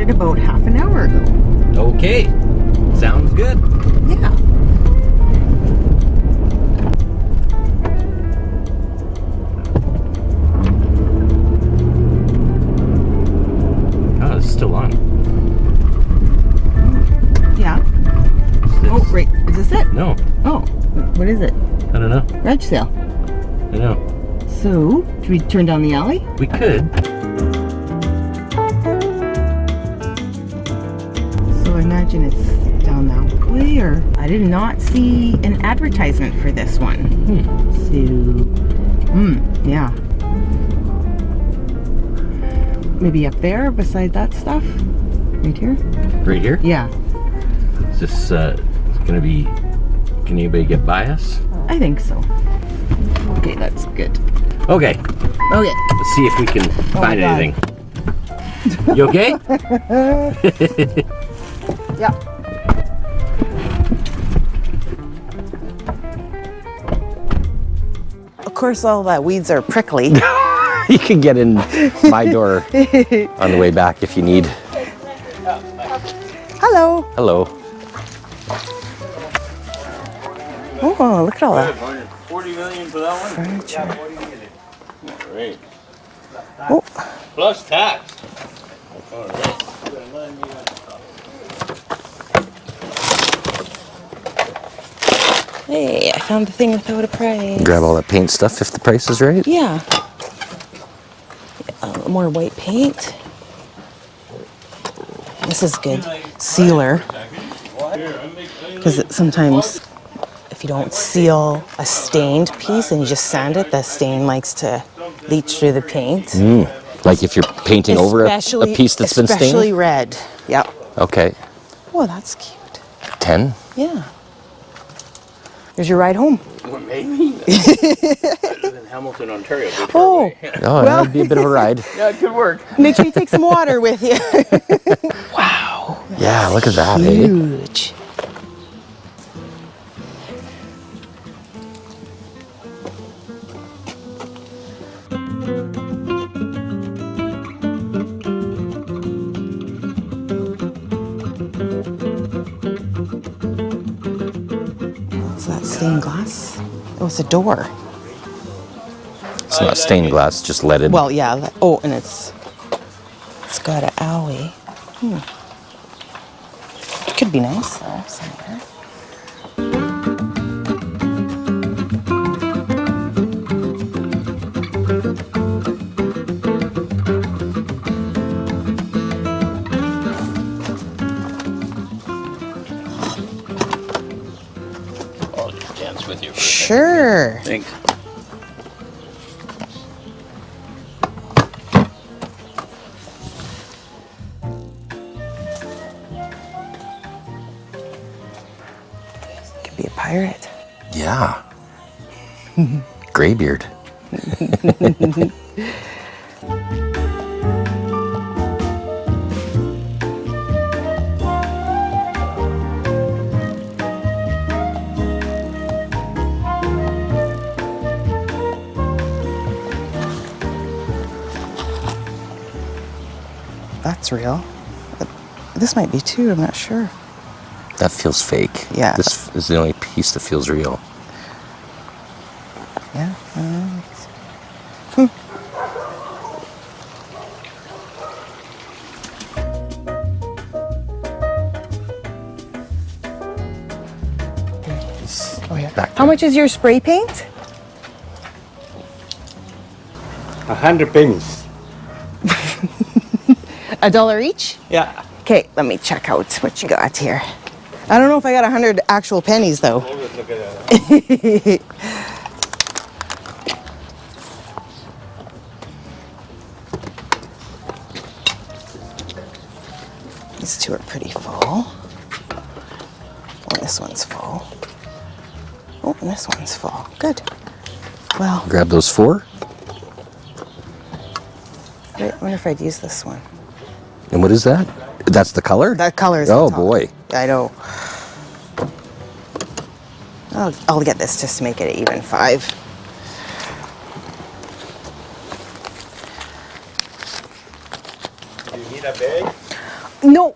started about half an hour ago. Okay, sounds good. Yeah. Oh, it's still on. Yeah. Oh, right. Is this it? No, Oh, what is it? I don't know. Reg sale. I know. So, should we turn down the alley? We could. So I imagine it's down that way, or I did not see an advertisement for this one. So, yeah. Maybe up there beside that stuff? Right here? Right here? Yeah, Is this gonna be, can anybody get by us? I think so. Okay, that's good. Okay, Okay. let's see if we can find God. anything. You okay? Yeah. Of course, all the weeds are prickly. You can get in my door on the way back if you need. Hello. Hello. Oh, look at all that 40 million for that one? furniture. Great. Oh, Plus tax. All right. hey, I found the thing without a price. Grab all that paint stuff if the price is right. Yeah. More white paint. This is good. Sealer. Because sometimes if you don't seal a stained piece and you just sand it, the stain likes to leach through the paint. Like if you're painting over a piece that's been stained? Especially red. Yep. Okay. Oh, that's cute. 10? Yeah. Here's your ride home. Maybe. in Hamilton, Ontario. Oh, Oh, that'd be a bit of a ride. Yeah, it could work. make sure you take some water with you. Wow. Yeah, look at that, eh? Huge. What's that stained glass? Oh, it's a door. It's not stained glass, just leaded. Well, yeah. Oh, and it's got an alley. It could be nice though, somewhere. I'll just dance with you. Sure. Thanks. Could be a pirate. Yeah. Graybeard. That's real. This might be too, I'm not sure. That feels fake. Yeah. This is the only piece that feels real. Yeah. Oh, yeah. Back How much is your spray paint? 100 pennies. $1 each? Yeah. Okay, let me check out what you got here. I don't know if I got 100 actual pennies though. Always look at that. These two are pretty full. Oh, this one's full. Oh, and this one's full. Good. Well, Grab those 4. I wonder if I'd use this one. And what is that? That's the color? That color is Oh, on top. boy. I know. I'll get this just to make it an even 5. Do you need a bag? No,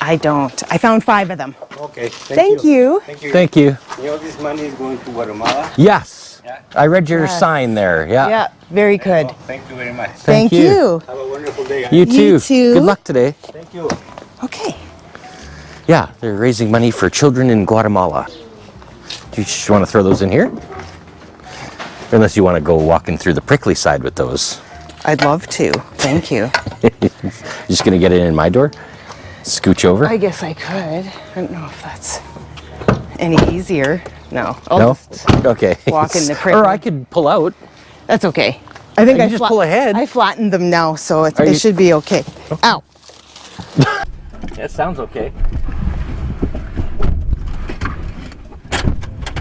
I don't. I found 5 of them. Okay. Thank you. Thank you. Thank you. You know this money is going to Guatemala? Yes. Yeah. I read your Yes. sign there. Yeah. Yeah, very good. Oh, thank you very much. Thank you. Have a wonderful day. You too. You too. Good luck today. Thank you. Okay. Yeah, they're raising money for children in Guatemala. Do you just want to throw those in here? Unless you want to go walking through the prickly side with those. I'd love to. Thank you. Just gonna get it in my door? Scooch over? I guess I could. I don't know if that's any easier. No. I'll No? just Okay. walk in the Or prickly. I could pull out. That's okay. I think You I just pull ahead. I flattened them now, so Are it you- should be okay. Ow. That sounds okay.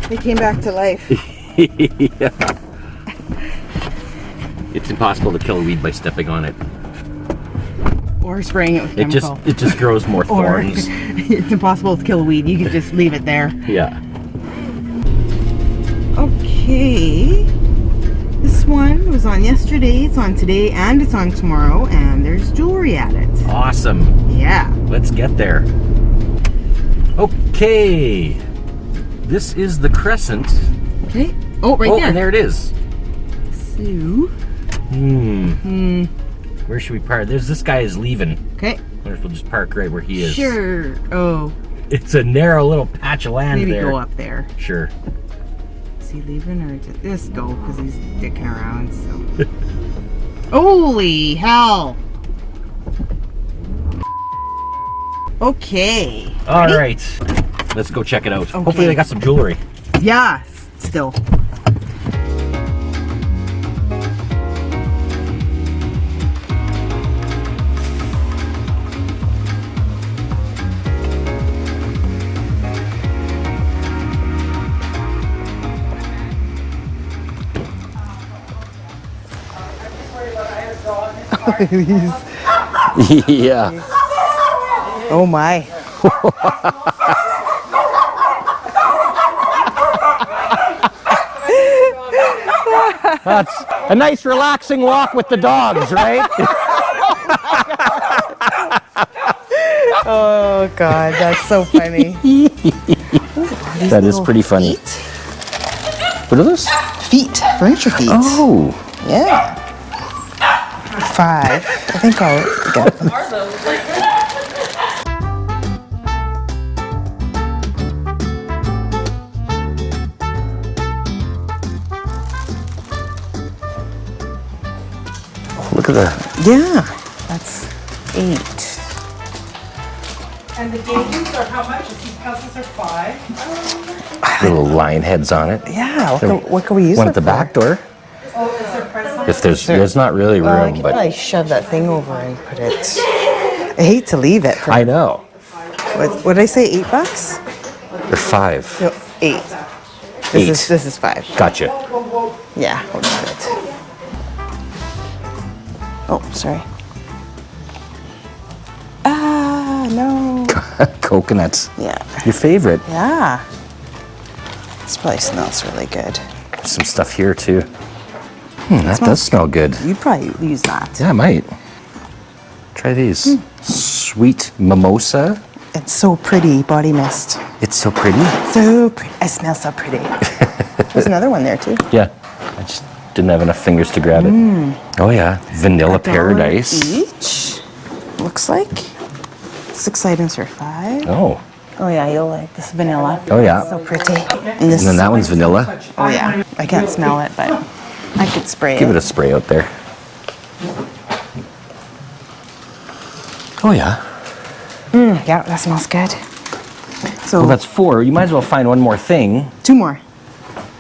They came back to life. Yeah. It's impossible to kill a weed by stepping on it. Or spraying it with It chemical. just grows more Or thorns. it's impossible to kill a weed. You could just leave it there. Yeah. Okay. This one was on yesterday, it's on today, and it's on tomorrow, and there's jewelry at it. Awesome. Yeah. Let's get there. Okay. This is the crescent. Okay. Oh, right Oh, there. and there it is. So, Where should we park? This guy is leaving. okay. Wonder if we'll just park right where he is. Sure. Oh, It's a narrow little patch of land maybe there. go up there. Sure. Is he leaving or just go because he's dicking around? So. Holy hell! Okay. All right. Let's go check it out. Okay. Hopefully they got some jewelry. Yeah. Still. Yeah. Oh my. That's a nice relaxing walk with the dogs, right? Oh God, that's so funny. That is pretty funny. What are those? Feet, furniture feet. Oh. Yeah. 5. I think I'll get them. Look at that. Yeah, that's 8. And the gauges are how much? These puzzles are 5. Little lion heads on it. Yeah, what can we use One it at the for? back door. Oh, is there presents? If there's not really Well, I room, could but probably shove that thing over and put it. I hate to leave it for. I know. What did I say? $8? They're 5. No, 8. Eight. This is 5. Gotcha. Yeah, we'll do it. Oh, sorry. Ah, no. Coconuts. Yeah. Your favorite. Yeah. This probably smells really good. There's some stuff here too. That does smell good. You'd probably use that. Yeah, I might. Try these. Sweet mimosa. It's so pretty, body mist. It's so pretty. So pretty. It smells so pretty. There's another one there too. Yeah. I just didn't have enough fingers to grab it. Oh yeah. Vanilla paradise. Each. Looks like 6 items for 5. Oh. Oh yeah, you'll like this vanilla. Oh yeah. So pretty. And this. And then that one's vanilla. Oh yeah. I can't smell it, but I could spray Give it. it a spray out there. Oh yeah. Yeah, that smells good. So Well, that's 4. You might as well find one more thing. 2 more.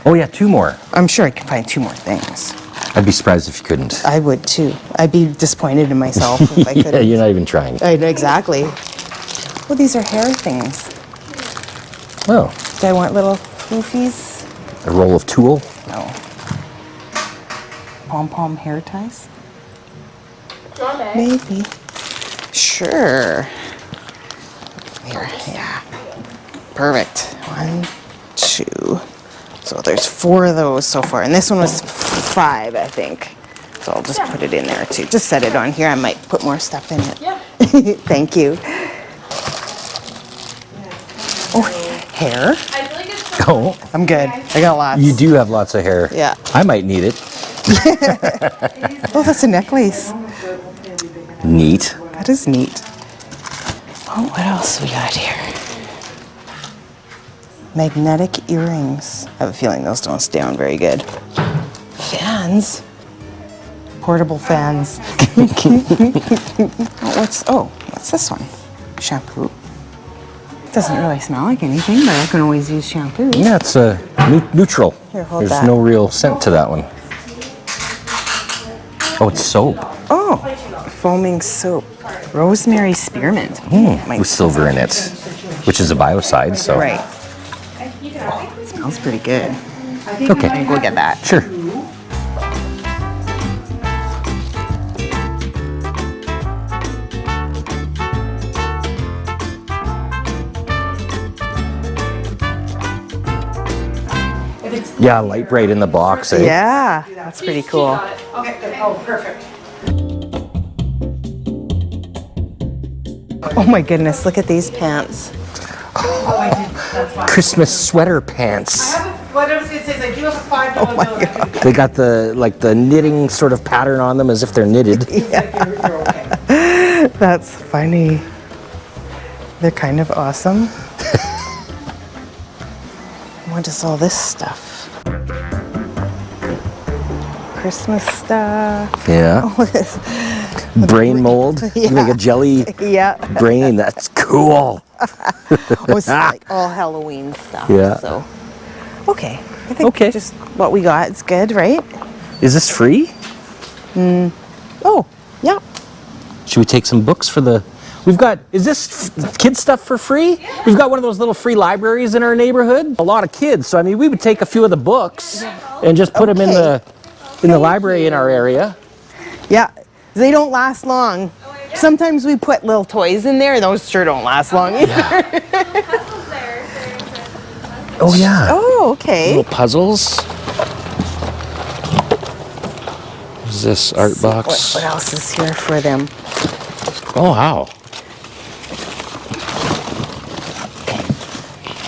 Oh yeah, 2 more. I'm sure I can find 2 more things. I'd be surprised if you couldn't. I would too. I'd be disappointed in myself if I Yeah, couldn't. you're not even trying. Exactly. Well, these are hair things. Oh, Do I want little floofies? a roll of tulle. No. Pom-pom hair ties? Maybe. Sure. Here, yeah. Perfect. 1, 2. So there's 4 of those so far. And this one was 5, I think. So I'll just put it in there too. Just set it on here. I might put more stuff in it. Yeah. Thank you. Oh, hair? Oh, I'm good. I got lots. you do have lots of hair. Yeah. I might need it. Oh, that's a necklace. Neat. That is neat. Oh, what else we got here? Magnetic earrings. I have a feeling those don't stay on very good. Fans. Portable fans. What's this one? Shampoo. It doesn't really smell like anything, but I can always use shampoo. Yeah, it's neutral. Here, hold There's that. no real scent to that one. Oh, it's soap. Oh, foaming soap. Rosemary spearmint. With silver in it, which is a biocide, so. Right. Smells pretty good. Okay. I think we'll get that. Sure. Yeah, light bright in the box, eh? Yeah, that's pretty cool. Okay, oh, perfect. Oh my goodness, look at these pants. Oh, I did, that's fine. Christmas sweater pants. What I was gonna say is I do have a $5 my bill. God. They got the knitting sort of pattern on them as if they're knitted. You're okay. That's funny. They're kind of awesome. What is all this stuff? Christmas stuff. Yeah. All this. Brain mold. You make a jelly Yeah. brain. That's cool. Oh, it's like all Halloween stuff. Yeah. So, okay. I think Okay. just what we got is good, right? Is this free? Oh, yeah. Should we take some books for the... We've got... Is this kid stuff for free? Yeah. We've got one of those little free libraries in our neighborhood. A lot of kids. So, I mean, we would take a few of the books and just put them in the library in our area. Yeah. They don't last long. Sometimes we put little toys in there, and those sure don't last long either. Oh, yeah. Oh, okay. Little puzzles. What's this? Art box. What else is here for them? Oh, wow.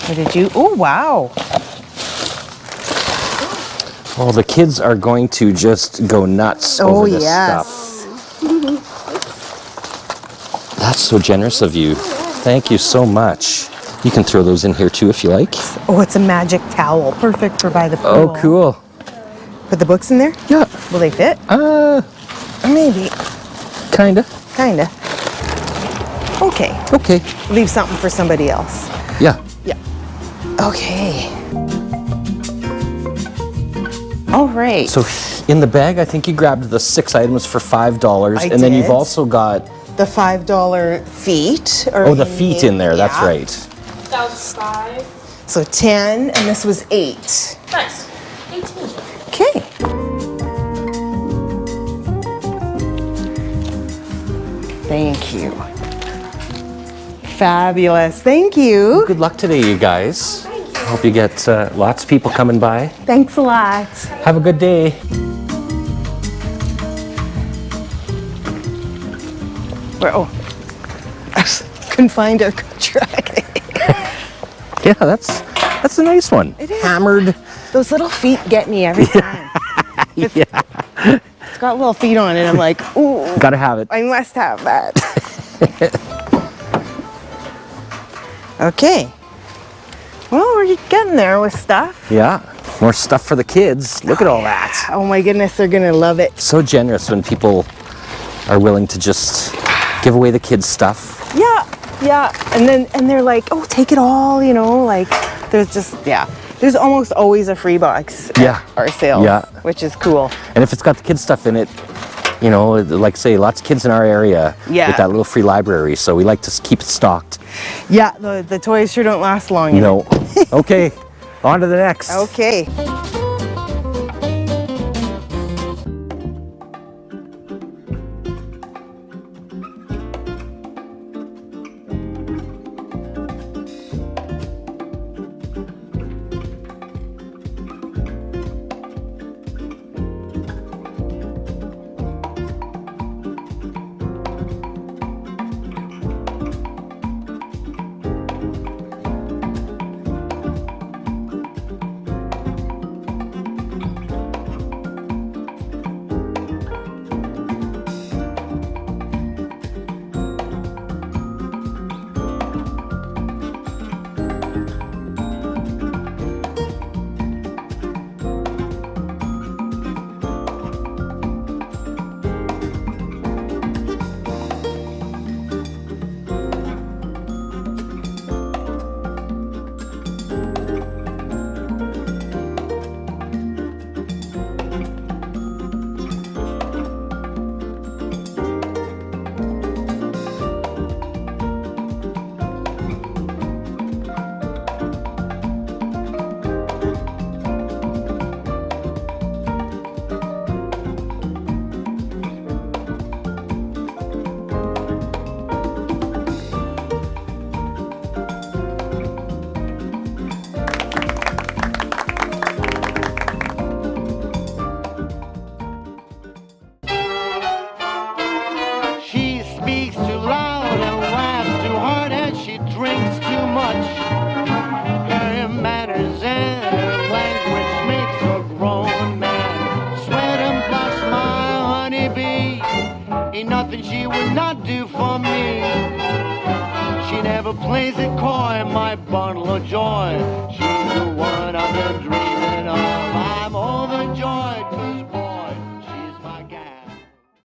What did you? Oh, wow. Oh, the kids are going to just go nuts over this stuff. That's so generous of you. Thank you so much. You can throw those in here too if you like. Oh, it's a magic towel. Perfect for by the pool. Oh, cool. Put the books in there? Yeah. Will they fit? Maybe. Kinda. Kinda. Okay. Okay. Leave something for somebody else. Yeah. Yeah. Okay. All right. So in the bag, I think you grabbed the 6 items for $5, I and then you've did. also got The $5 feet. Are the feet in there. That's yeah. right. That was 5. So 10, and this was 8. Nice. 18. Okay. Thank you. Fabulous. Thank you. Good luck today, you guys. I hope you get lots of people coming by. Thanks a lot. Have a good day. Oh, I couldn't find a truck. Yeah, that's a nice one. It is. Hammered. Those little feet get me every time. Yeah. It's got little feet on it. I'm like, ooh, Gotta have it. I must have that. Okay. Well, we're getting there with stuff. Yeah. More stuff for the kids. Look at all that. Oh my goodness, they're gonna love it. So generous when people are willing to just give away the kids' stuff. Yeah, yeah. And they're like, oh, take it all, you know, like there's just, yeah. There's almost always a free box Yeah. at our sales, Yeah. which is cool. And if it's got the kids' stuff in it, you know, like say, lots of kids in our area Yeah. with that little free library. So we like to keep it stocked. Yeah, the toys sure don't last long. You know. Okay, on to the next. Okay. not do for me. She never plays it coy, my bundle of joy. She